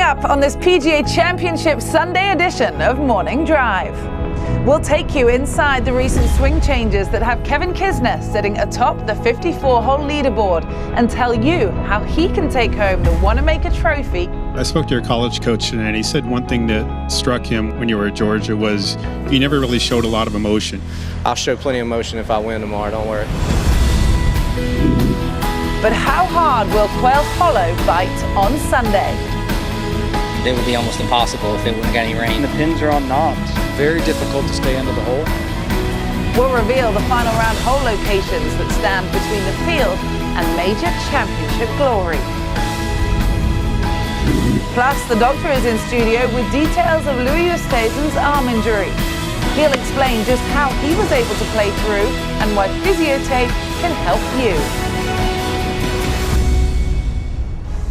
up on this PGA Championship Sunday edition of Morning Drive. We'll take you inside the recent swing changes that have Kevin Kisner sitting atop the 54-hole leaderboard and tell you how he can take home the Wanamaker Trophy. I spoke to your college coach today, and he said one thing that struck him when you were at Georgia was you never really showed a lot of emotion. I'll show plenty of emotion if I win tomorrow, don't worry. But how hard will Quail Hollow bite on Sunday? It would be almost impossible if it wouldn't get any rain. The pins are on knobs. Very difficult to stay under the hole. We'll reveal the final round hole locations that stand between the field and major championship glory. Plus, the doctor is in studio with details of Louis Oosthuizen's arm injury. He'll explain just how he was able to play through and why Physiotape can help you.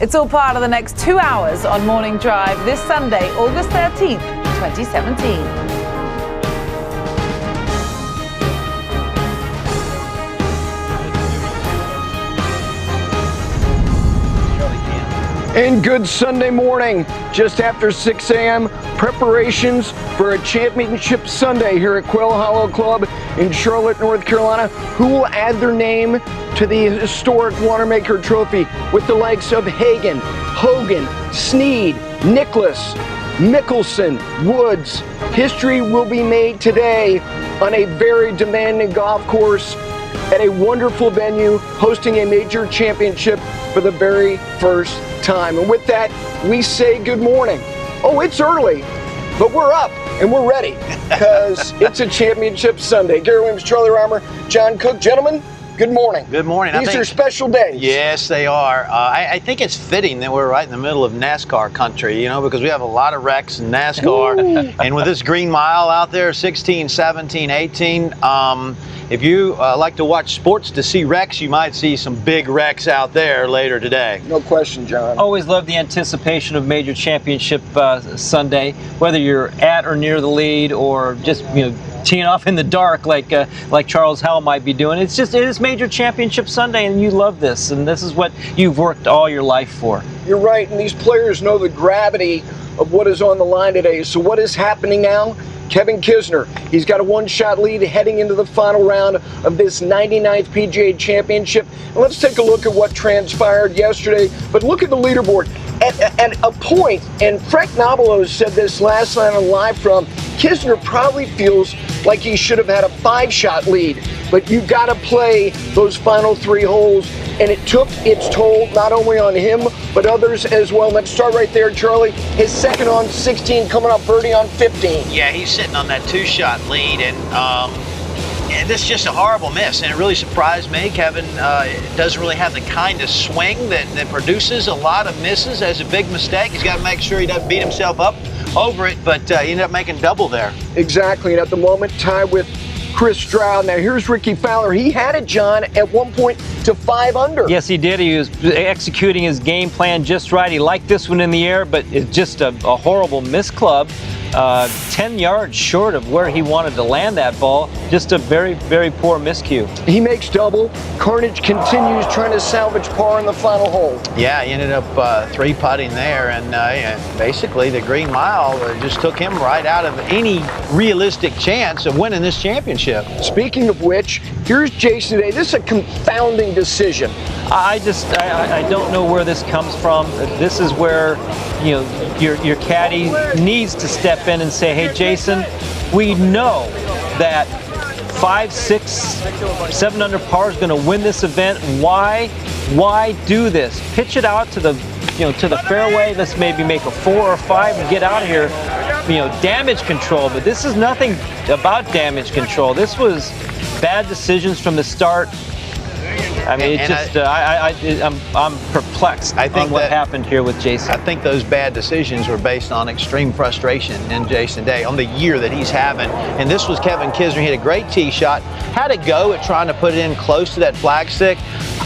It's all part of the next 2 hours on Morning Drive this Sunday, August 13th, 2017. And good Sunday morning, just after 6 a.m., preparations for a championship Sunday here at Quail Hollow Club in Charlotte, North Carolina, who will add their name to the historic Wanamaker Trophy with the likes of Hagen, Hogan, Snead, Nicklaus, Mickelson, Woods. History will be made today on a very demanding golf course at a wonderful venue hosting a major championship for the very first time. And with that, we say good morning. Oh, it's early, but we're up and we're ready because it's a championship Sunday. Gary Williams, Charlie Reimer, John Cook. Gentlemen, good morning. Good morning. These are special days. Yes, they are. I think it's fitting that we're right in the middle of NASCAR country, you know, because we have a lot of wrecks in NASCAR. And with this green mile out there, 16, 17, 18, if you like to watch sports to see wrecks, you might see some big wrecks out there later today. No question, John. Always love the anticipation of major championship Sunday, whether you're at or near the lead or just, you know, teeing off in the dark like Charles Howell might be doing. It is major championship Sunday, and you love this, and this is what you've worked all your life for. You're right, and these players know the gravity of what is on the line today. So what is happening now? Kevin Kisner, he's got a one-shot lead heading into the final round of this 99th PGA Championship. And let's take a look at what transpired yesterday. But look at the leaderboard. At a point, and Frank Nobilo said this last night on Live From, Kisner probably feels like he should have had a 5-shot lead. But you've got to play those final 3 holes. And it took its toll not only on him, but others as well. Let's start right there, Charlie. His second on 16, coming up birdie on 15. Yeah, he's sitting on that 2-shot lead, and this is just a horrible miss, and it really surprised me. Kevin doesn't really have the kind of swing that produces a lot of misses. As a big mistake. He's got to make sure he doesn't beat himself up over it, but he ended up making double there. Exactly, and at the moment, tied with Chris Stroud. Now here's Ricky Fowler. He had it, John, at one point to 5 under. Yes, he did. He was executing his game plan just right. He liked this one in the air, but it's just a horrible miss club. 10 yards short of where he wanted to land that ball. Just a very, very poor miscue. He makes double. Carnage continues trying to salvage par in the final hole. Yeah, he ended up 3-putting there, and basically the green mile just took him right out of any realistic chance of winning this championship. Speaking of which, here's Jason today. This is a confounding decision. I don't know where this comes from. This is where, you know, your caddy needs to step in and say, hey, Jason, we know that 5, 6, 7 under par is going to win this event. Why do this? Pitch it out to the, you know, to the fairway. Let's maybe make a 4 or 5 and get out of here. You know, damage control. But this is nothing about damage control. This was bad decisions from the start. I mean, it's just, I'm perplexed on what happened here with Jason. I think those bad decisions were based on extreme frustration in Jason Day, on the year that he's having. And this was Kevin Kisner. He hit a great tee shot, had a go at trying to put it in close to that flagstick.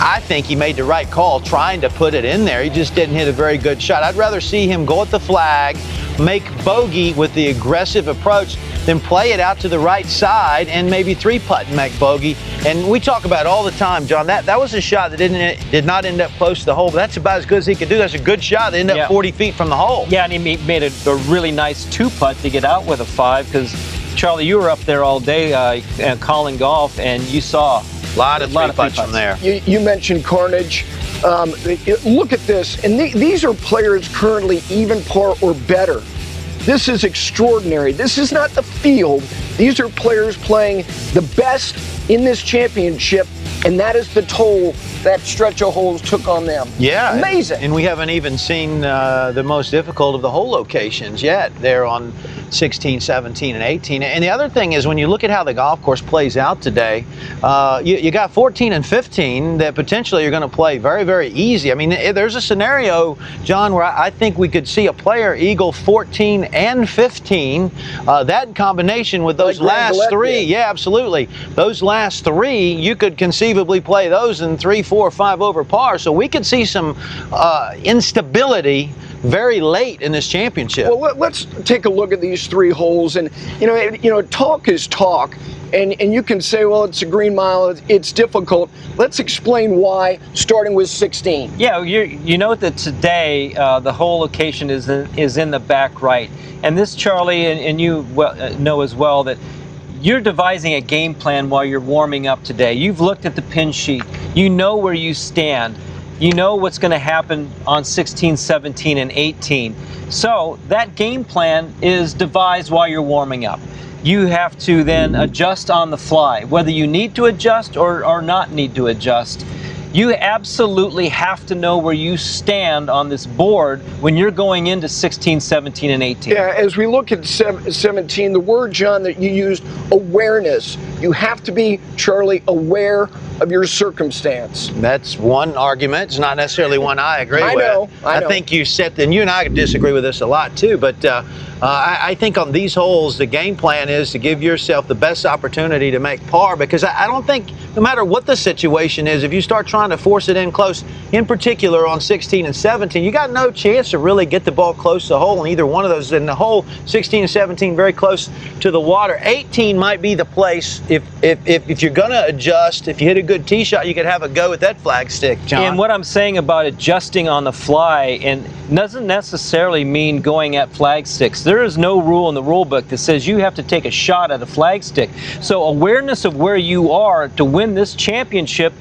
I think he made the right call trying to put it in there. He just didn't hit a very good shot. I'd rather see him go at the flag, make bogey with the aggressive approach, then play it out to the right side and maybe 3-putt and make bogey. And we talk about it all the time, John. That was a shot that did not end up close to the hole, but that's about as good as he could do. That's a good shot. They ended up 40 feet from the hole. Yeah, and he made a really nice 2-putt to get out with a 5, because Charlie, you were up there all day calling golf, and you saw a lot of 3-putts from there. You mentioned Carnage. Look at this, and these are players currently even par or better. This is extraordinary. This is not the field. These are players playing the best in this championship, and that is the toll that stretch of holes took on them. Yeah. Amazing. And we haven't even seen the most difficult of the hole locations yet. They're on 16, 17, and 18. And the other thing is, when you look at how the golf course plays out today, you got 14 and 15 that potentially are going to play very, very easy. I mean, there's a scenario, John, where I think we could see a player eagle 14 and 15. That in combination with those last three. Yeah, absolutely. Those last three, you could conceivably play those in 3, 4, 5 over par. So we could see some instability very late in this championship. Well, let's take a look at these 3 holes, and you know, talk is talk, and you can say, well, it's a green mile, it's difficult. Let's explain why, starting with 16. Yeah, you know that today the hole location is in the back right, and this, Charlie, and you know as well that you're devising a game plan while you're warming up today. You've looked at the pin sheet. You know where you stand. You know what's going to happen on 16, 17, and 18. So that game plan is devised while you're warming up. You have to then adjust on the fly, whether you need to adjust or not need to adjust. You absolutely have to know where you stand on this board when you're going into 16, 17, and 18. Yeah, as we look at 17, the word, John, that you used, awareness. You have to be, Charlie, aware of your circumstance. That's one argument. It's not necessarily one I agree with. I know. I think you said, and you and I disagree with this a lot too, but I think on these holes, the game plan is to give yourself the best opportunity to make par, because I don't think, no matter what the situation is, if you start trying to force it in close, in particular on 16 and 17, you got no chance to really get the ball close to the hole, and either one of those in the hole. 16 and 17 very close to the water. 18 might be the place if you're going to adjust. If you hit a good tee shot, you could have a go at that flag stick, John. And what I'm saying about adjusting on the fly and doesn't necessarily mean going at flag sticks. There is no rule in the rule book that says you have to take a shot at a flag stick. So awareness of where you are to win this championship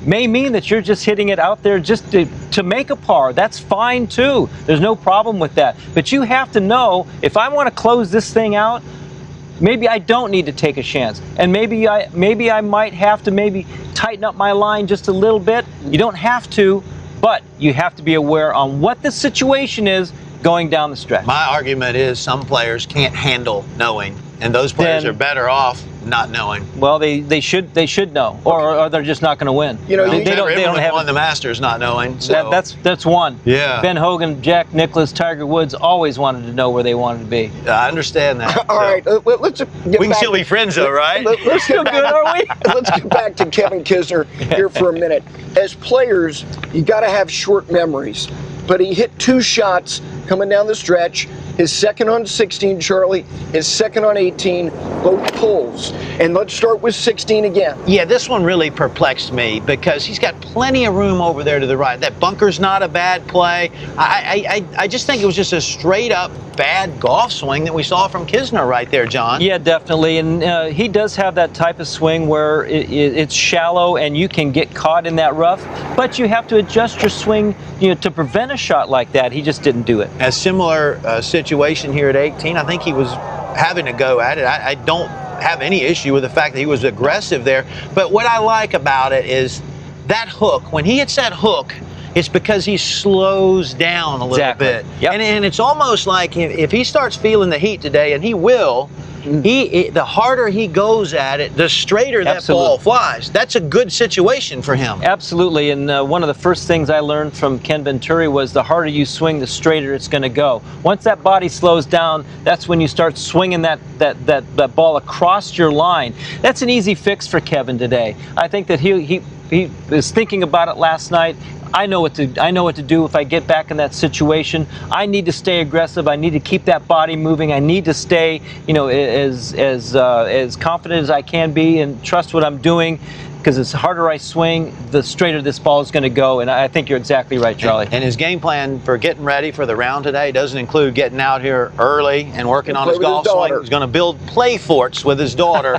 may mean that you're just hitting it out there just to make a par. That's fine too. There's no problem with that. But you have to know, if I want to close this thing out, maybe I don't need to take a chance, and maybe I might have to maybe tighten up my line just a little bit. You don't have to, but you have to be aware on what the situation is going down the stretch. My argument is some players can't handle knowing, and those players are better off not knowing. Well, they should know, or they're just not going to win. You know, they well, don't have won the Masters not knowing. So. That's one. Yeah. Ben Hogan, Jack Nicklaus, Tiger Woods always wanted to know where they wanted to be. I understand that. All right, let's get we can back. still be friends though, right? Let's get back. Good, are we? Let's get back to Kevin Kisner here for a minute. As players, you got to have short memories. But he hit 2 shots coming down the stretch. His second on 16, Charlie. His second on 18, both pulls. And let's start with 16 again. Yeah, this one really perplexed me because he's got plenty of room over there to the right. That bunker's not a bad play. I just think it was just a straight up bad golf swing that we saw from Kisner right there, John. Yeah, definitely. And he does have that type of swing where it's shallow and you can get caught in that rough, but you have to adjust your swing, to prevent a shot like that. He just didn't do it. A similar situation here at 18. I think he was having a go at it. I don't have any issue with the fact that he was aggressive there. But what I like about it is that hook. When he hits that hook, it's because he slows down a little bit. Yep. And it's almost like if he starts feeling the heat today, and he will, the harder he goes at it, the straighter that ball flies. That's a good situation for him. Absolutely, and one of the first things I learned from Ken Venturi was the harder you swing, the straighter it's going to go. Once that body slows down, that's when you start swinging that ball across your line. That's an easy fix for Kevin today. I think that he was thinking about it last night. I know what to do if I get back in that situation. I need to stay aggressive. I need to keep that body moving. I need to stay, as confident as I can be and trust what I'm doing. Because the harder I swing, the straighter this ball is going to go, and I think you're exactly right, Charlie. And his game plan for getting ready for the round today doesn't include getting out here early and working on his golf swing. He's going to build play forts with his daughter.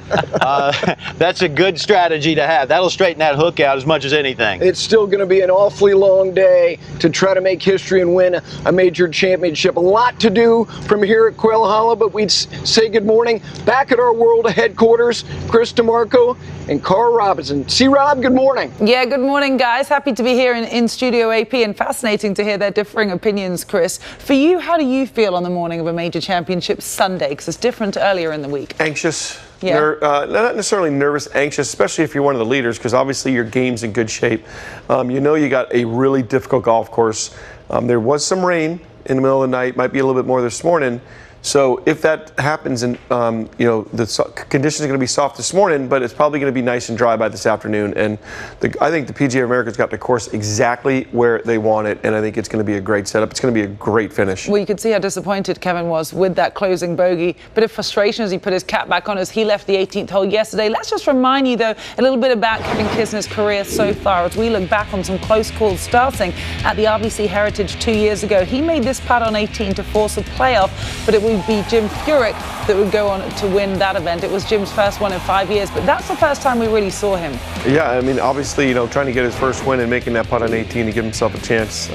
That's a good strategy to have. That'll straighten that hook out as much as anything. It's still going to be an awfully long day to try to make history and win a major championship. A lot to do from here at Quail Hollow, but we'd say good morning back at our world headquarters, Chris DeMarco and Carl Robinson. See, Rob, good morning. Yeah, good morning, guys. Happy to be here in Studio AP, and fascinating to hear their differing opinions, Chris. For you, how do you feel on the morning of a major championship Sunday? Because it's different earlier in the week. Anxious. Yeah. Not necessarily nervous, anxious, especially if you're one of the leaders, because obviously your game's in good shape. You got a really difficult golf course. There was some rain in the middle of the night, might be a little bit more this morning. So if that happens, and the conditions are going to be soft this morning, but it's probably going to be nice and dry by this afternoon. And I think the PGA of America's got the course exactly where they want it, and I think it's going to be a great setup. It's going to be a great finish. Well, you could see how disappointed Kevin was with that closing bogey. Bit of frustration as he put his cap back on as he left the 18th hole yesterday. Let's just remind you, though, a little bit about Kevin Kisner's career so far as we look back on some close calls, starting at the RBC Heritage 2 years ago. He made this putt on 18 to force a playoff, but it would be Jim Furyk that would go on to win that event. It was Jim's first one in 5 years, but that's the first time we really saw him. Yeah, I mean, obviously, trying to get his first win and making that putt on 18 to give himself a chance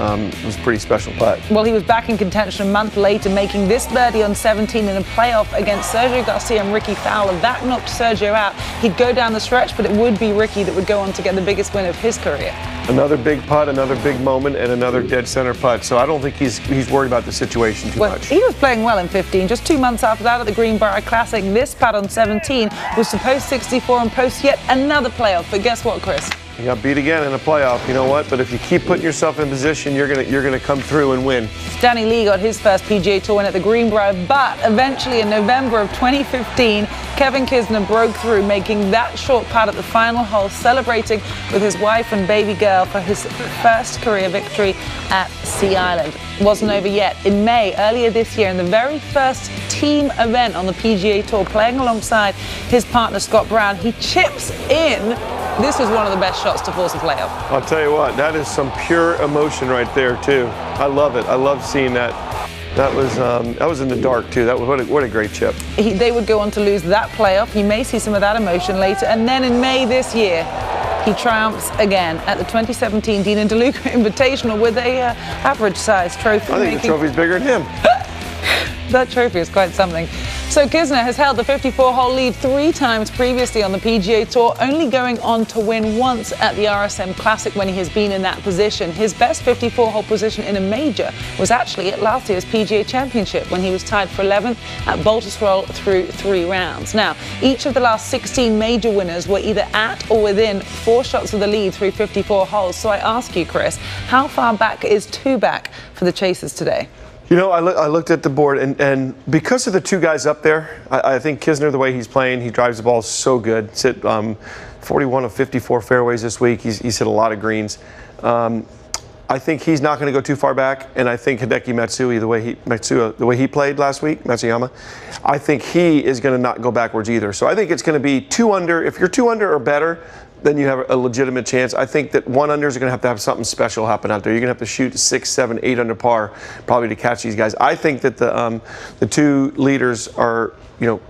was a pretty special putt. Well, he was back in contention a month later, making this birdie on 17 in a playoff against Sergio Garcia and Ricky Fowler. That knocked Sergio out. He'd go down the stretch, but it would be Ricky that would go on to get the biggest win of his career. Another big putt, another big moment, and another dead center putt. So I don't think he's worried about the situation too much. He was playing well in 15. Just 2 months after that at the Greenbrier Classic, this putt on 17 was to post 64 and post yet another playoff. But guess what, Chris? You got beat again in a playoff. You know what? But if you keep putting yourself in position, you're gonna come through and win. Danny Lee got his first PGA Tour win at the Greenbrier, but eventually in November of 2015, Kevin Kisner broke through, making that short putt at the final hole, celebrating with his wife and baby girl for his first career victory at Sea Island. Wasn't over yet. In May, earlier this year, in the very first team event on the PGA Tour, playing alongside his partner Scott Brown, he chips in. This was one of the best shots to force a playoff. I'll tell you what, that is some pure emotion right there too. I love it. I love seeing that. That was in the dark too. That was what a great chip. They would go on to lose that playoff. You may see some of that emotion later. And then in May this year, he triumphs again at the 2017 Dean and DeLuca Invitational with a average-sized trophy. I think the trophy's bigger than him. That trophy is quite something. So Kisner has held the 54-hole lead 3 times previously on the PGA Tour, only going on to win once at the RSM Classic when he has been in that position. His best 54-hole position in a major was actually at last year's PGA Championship when he was tied for 11th at Baltusrol through 3 rounds. Now, each of the last 16 major winners were either at or within 4 shots of the lead through 54 holes. So I ask you, Chris, how far back is 2 back for the Chasers today? I looked at the board, and because of the 2 guys up there, I think Kisner, the way he's playing, he drives the ball so good. He's hit 41 of 54 fairways this week. He's hit a lot of greens. I think he's not going to go too far back, and I think Hideki Matsui, the way he played last week, Matsuyama, I think he is going to not go backwards either. So I think it's going to be 2 under. If you're 2 under or better, then you have a legitimate chance. I think that 1 unders are going to have something special happen out there. You're going to have to shoot 6, 7, 8 under par probably to catch these guys. I think that the 2 leaders are,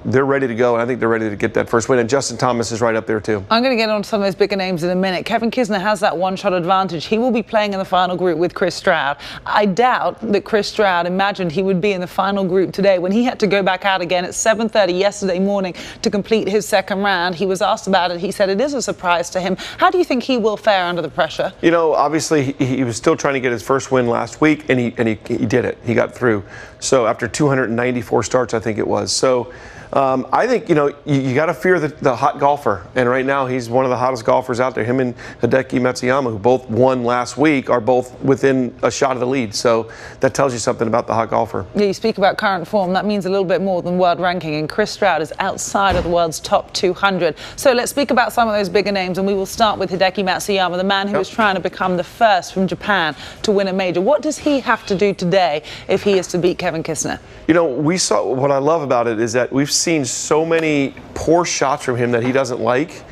they're ready to go, and I think they're ready to get that first win. And Justin Thomas is right up there too. I'm going to get on to some of those bigger names in a minute. Kevin Kisner has that 1-shot advantage. He will be playing in the final group with Chris Stroud. I doubt that Chris Stroud imagined he would be in the final group today when he had to go back out again at 7:30 yesterday morning to complete his second round. He was asked about it. He said it is a surprise to him. How do you think he will fare under the pressure? Obviously he was still trying to get his first win last week, and he did it. He got through. So after 294 starts, I think it was. So I think, you got to fear the hot golfer. And right now, he's one of the hottest golfers out there. Him and Hideki Matsuyama, who both won last week, are both within a shot of the lead. So that tells you something about the hot golfer. Yeah, you speak about current form. That means a little bit more than world ranking. And Chris Stroud is outside of the world's top 200. So let's speak about some of those bigger names. And we will start with Hideki Matsuyama, the man who is trying to become the first from Japan to win a major. What does he have to do today if he is to beat Kevin Kisner? We saw, what I love about it is that we've seen so many poor shots from him that he doesn't like.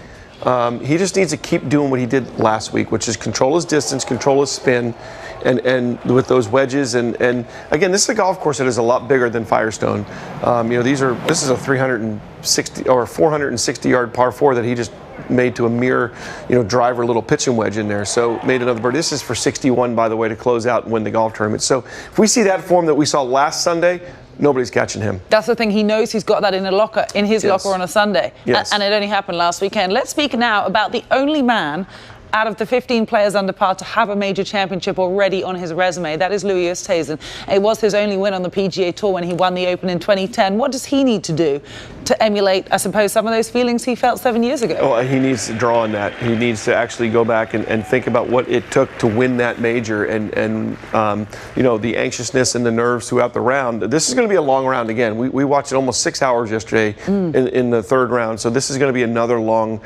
He just needs to keep doing what he did last week, which is control his distance, control his spin, and with those wedges. And again, this is a golf course that is a lot bigger than Firestone. This is a 360 or 460 yard par 4 that he just made to a mere, driver little pitch and wedge in there. So made another birdie. This is for 61, by the way, to close out and win the golf tournament. So if we see that form that we saw last Sunday, nobody's catching him. That's the thing. He knows he's got that in his locker on a Sunday. Yes. And it only happened last weekend. Let's speak now about the only man out of the 15 players under par to have a major championship already on his resume. That is Louis Oosthuizen. It was his only win on the PGA Tour when he won the Open in 2010. What does he need to do to emulate, I suppose, some of those feelings he felt 7 years ago? Well, he needs to draw on that. He needs to actually go back and think about what it took to win that major and the anxiousness and the nerves throughout the round. This is going to be a long round again. We watched it almost 6 hours yesterday in the third round. So this is going to be another long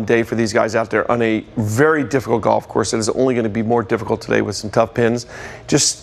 day for these guys out there on a very difficult golf course that is only going to be more difficult today with some tough pins.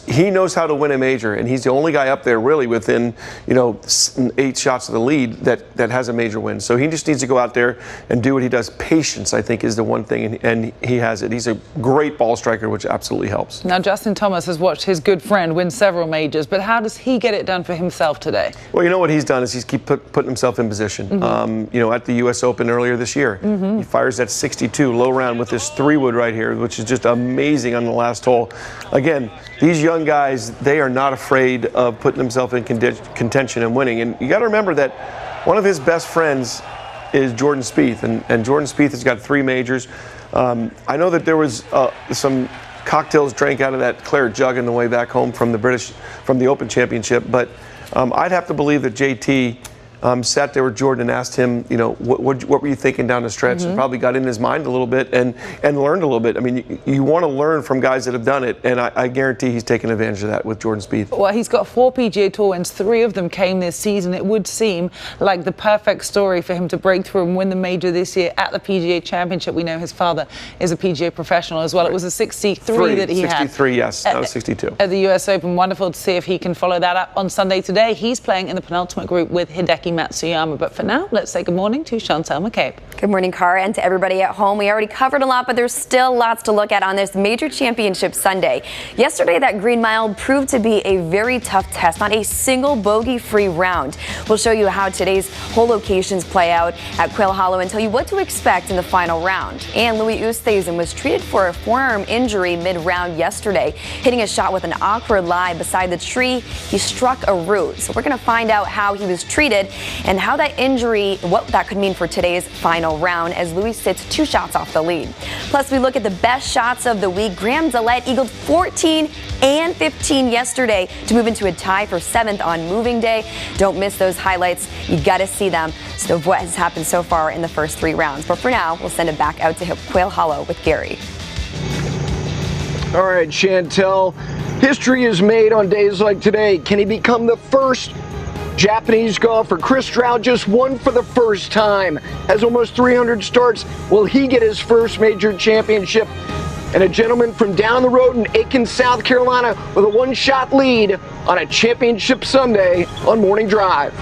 He knows how to win a major, and he's the only guy up there really within 8 shots of the lead that has a major win. So he just needs to go out there and do what he does. Patience, I think, is the one thing, and he has it. He's a great ball striker, which absolutely helps. Now, Justin Thomas has watched his good friend win several majors, but how does he get it done for himself today? Well, what he's done is he's putting himself in position. At the U.S. Open earlier this year, he fires that 62 low round with this 3-wood right here, which is just amazing on the last hole. Again, these young guys, they are not afraid of putting themselves in contention and winning. And you got to remember that one of his best friends is Jordan Spieth, and Jordan Spieth has got 3 majors. I know that there was some cocktails drank out of that claret jug on the way back home from the Open Championship, but I'd have to believe that JT sat there with Jordan and asked him, what were you thinking down the stretch? And probably got in his mind a little bit and learned a little bit. I mean, you want to learn from guys that have done it, and I guarantee he's taking advantage of that with Jordan Spieth. Well, he's got 4 PGA Tour wins. 3 of them came this season. It would seem like the perfect story for him to break through and win the major this year at the PGA Championship. We know his father is a PGA professional as well. It was a 63 that he had. 63, yes. That was 62. At the U.S. Open. Wonderful to see if he can follow that up on Sunday today. He's playing in the penultimate group with Hideki Matsuyama. But for now, let's say good morning to Chantel McCabe. Good morning, Cara, and to everybody at home. We already covered a lot, but there's still lots to look at on this major championship Sunday. Yesterday, that Green Mile proved to be a very tough test, not a single bogey-free round. We'll show you how today's hole locations play out at Quail Hollow and tell you what to expect in the final round. And Louis Oosthuizen was treated for a forearm injury mid-round yesterday, hitting a shot with an awkward lie beside the tree. He struck a root. So we're going to find out how he was treated and how that injury, what that could mean for today's final round as Louis sits 2 shots off the lead. Plus, we look at the best shots of the week. Graham Dillette eagled 14 and 15 yesterday to move into a tie for 7th on moving day. Don't miss those highlights. You got to see them. So what has happened so far in the first 3 rounds. But for now, we'll send it back out to Quail Hollow with Gary. All right, Chantel. History is made on days like today. Can he become the first Japanese golfer? Chris Stroud just won for the first time, has almost 300 starts. Will he get his first major championship? And a gentleman from down the road in Aiken, South Carolina with a 1-shot lead on a championship Sunday on Morning Drive.